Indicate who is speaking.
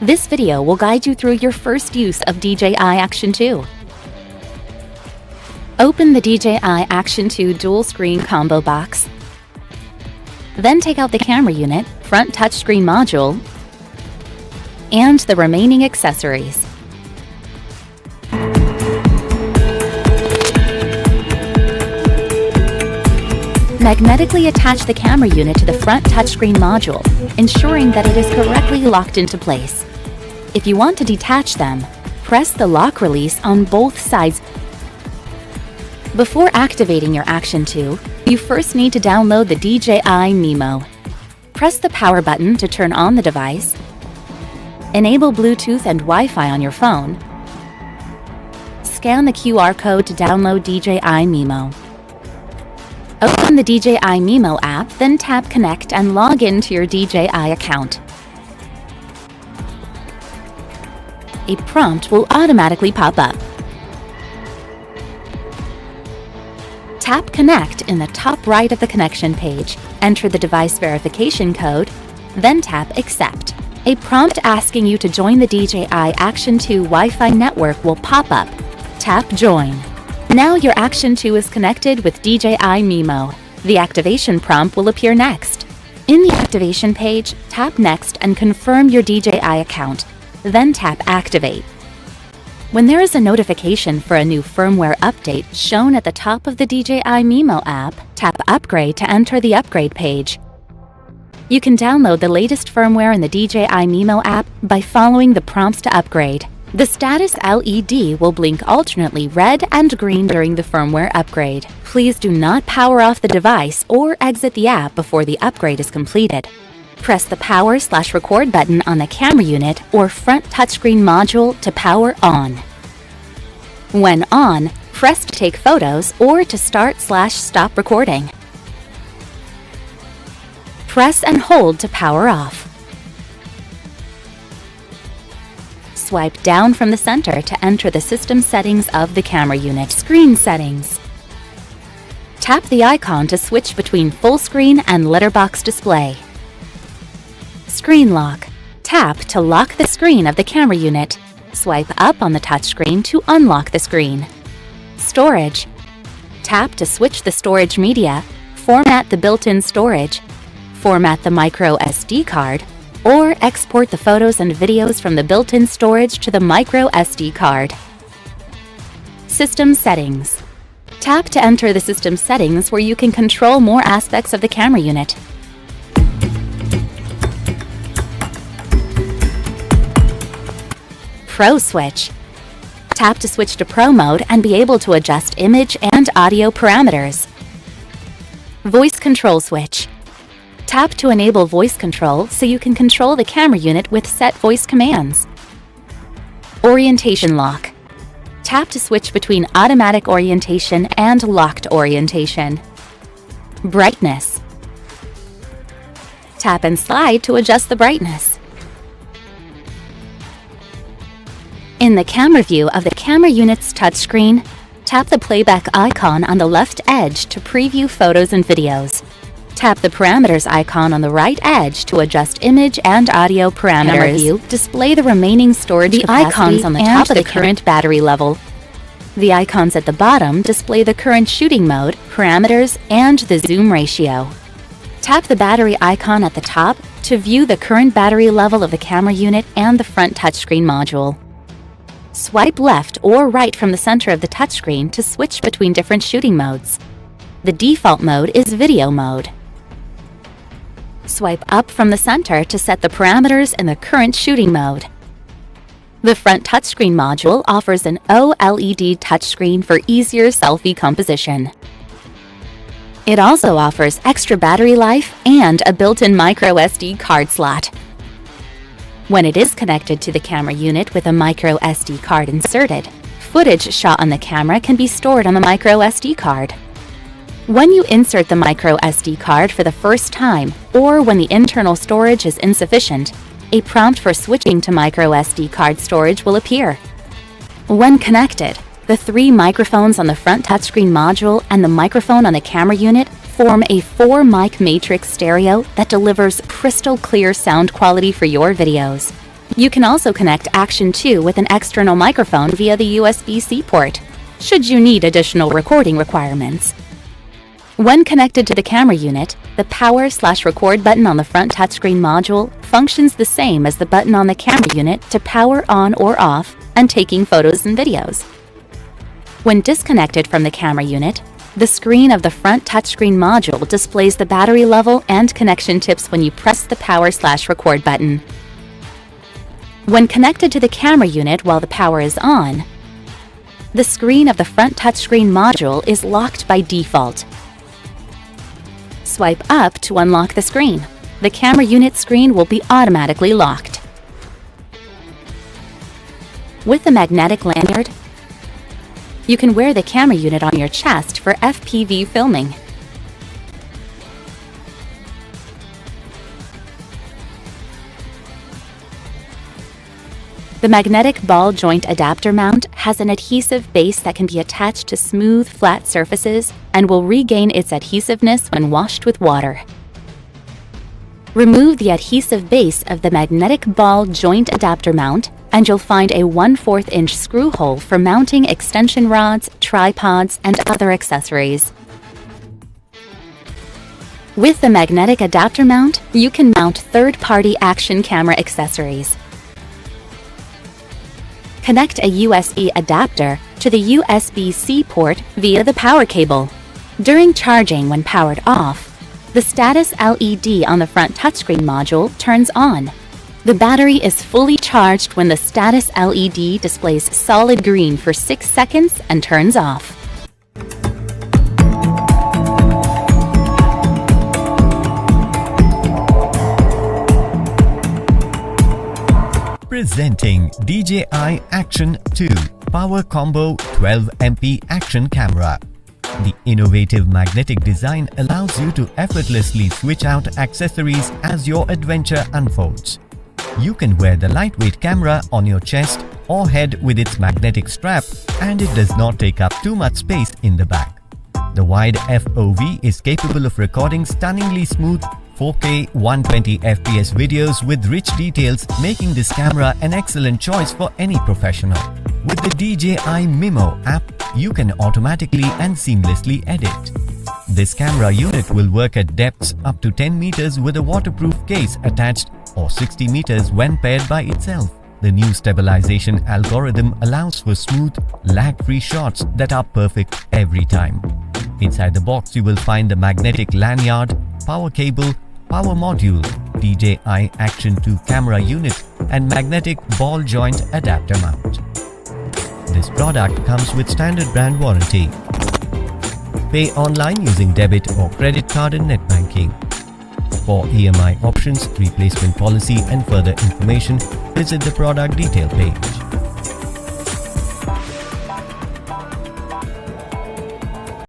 Speaker 1: This video will guide you through your first use of DJI Action 2. Open the DJI Action 2 dual screen combo box. Then take out the camera unit, front touchscreen module, and the remaining accessories. Magnetically attach the camera unit to the front touchscreen module, ensuring that it is correctly locked into place. If you want to detach them, press the lock release on both sides. Before activating your Action 2, you first need to download the DJI Mimo. Press the power button to turn on the device. Enable Bluetooth and Wi-Fi on your phone. Scan the QR code to download DJI Mimo. Open the DJI Mimo app, then tap Connect and log in to your DJI account. A prompt will automatically pop up. Tap Connect in the top right of the connection page, enter the device verification code, then tap Accept. A prompt asking you to join the DJI Action 2 Wi-Fi network will pop up. Tap Join. Now your Action 2 is connected with DJI Mimo. The activation prompt will appear next. In the activation page, tap Next and confirm your DJI account, then tap Activate. When there is a notification for a new firmware update shown at the top of the DJI Mimo app, tap Upgrade to enter the upgrade page. You can download the latest firmware in the DJI Mimo app by following the prompts to upgrade. The status LED will blink alternately red and green during the firmware upgrade. Please do not power off the device or exit the app before the upgrade is completed. Press the Power/Record button on the camera unit or front touchscreen module to power on. When on, press to take photos or to start/stop recording. Press and hold to power off. Swipe down from the center to enter the system settings of the camera unit. Screen settings. Tap the icon to switch between full screen and letterbox display. Screen lock. Tap to lock the screen of the camera unit. Swipe up on the touchscreen to unlock the screen. Storage. Tap to switch the storage media, format the built-in storage, format the micro SD card, or export the photos and videos from the built-in storage to the micro SD card. System settings. Tap to enter the system settings where you can control more aspects of the camera unit. Pro switch. Tap to switch to Pro mode and be able to adjust image and audio parameters. Voice control switch. Tap to enable voice control so you can control the camera unit with set voice commands. Orientation lock. Tap to switch between automatic orientation and locked orientation. Brightness. Tap and slide to adjust the brightness. In the camera view of the camera unit's touchscreen, tap the playback icon on the left edge to preview photos and videos. Tap the parameters icon on the right edge to adjust image and audio parameters. View, display the remaining storage capacity icons on the top of the current battery level. The icons at the bottom display the current shooting mode, parameters, and the zoom ratio. Tap the battery icon at the top to view the current battery level of the camera unit and the front touchscreen module. Swipe left or right from the center of the touchscreen to switch between different shooting modes. The default mode is video mode. Swipe up from the center to set the parameters in the current shooting mode. The front touchscreen module offers an OLED touchscreen for easier selfie composition. It also offers extra battery life and a built-in micro SD card slot. When it is connected to the camera unit with a micro SD card inserted, footage shot on the camera can be stored on the micro SD card. When you insert the micro SD card for the first time, or when the internal storage is insufficient, a prompt for switching to micro SD card storage will appear. When connected, the 3 microphones on the front touchscreen module and the microphone on the camera unit form a 4-mic matrix stereo that delivers crystal clear sound quality for your videos. You can also connect Action 2 with an external microphone via the USB-C port, should you need additional recording requirements. When connected to the camera unit, the power/record button on the front touchscreen module functions the same as the button on the camera unit to power on or off and taking photos and videos. When disconnected from the camera unit, the screen of the front touchscreen module displays the battery level and connection tips when you press the power/record button. When connected to the camera unit while the power is on, the screen of the front touchscreen module is locked by default. Swipe up to unlock the screen. The camera unit screen will be automatically locked. With the magnetic lanyard, you can wear the camera unit on your chest for FPV filming. The magnetic ball joint adapter mount has an adhesive base that can be attached to smooth, flat surfaces and will regain its adhesiveness when washed with water. Remove the adhesive base of the magnetic ball joint adapter mount and you'll find a 1/4 inch screw hole for mounting extension rods, tripods, and other accessories. With the magnetic adapter mount, you can mount third-party action camera accessories. Connect a USB adapter to the USB-C port via the power cable. During charging when powered off, the status LED on the front touchscreen module turns on. The battery is fully charged when the status LED displays solid green for 6 seconds and turns off.
Speaker 2: Presenting DJI Action 2 Power Combo 12MP Action Camera. The innovative magnetic design allows you to effortlessly switch out accessories as your adventure unfolds. You can wear the lightweight camera on your chest or head with its magnetic strap, and it does not take up too much space in the back. The wide FOV is capable of recording stunningly smooth 4K 120 FPS videos with rich details, making this camera an excellent choice for any professional. With the DJI Mimo app, you can automatically and seamlessly edit. This camera unit will work at depths up to 10 meters with a waterproof case attached or 60 meters when paired by itself. The new stabilization algorithm allows for smooth, lag-free shots that are perfect every time. Inside the box, you will find the magnetic lanyard, power cable, power module, DJI Action 2 camera unit, and magnetic ball joint adapter mount. This product comes with standard brand warranty. Pay online using debit or credit card and net banking. For EMI options, replacement policy, and further information, visit the product detail page.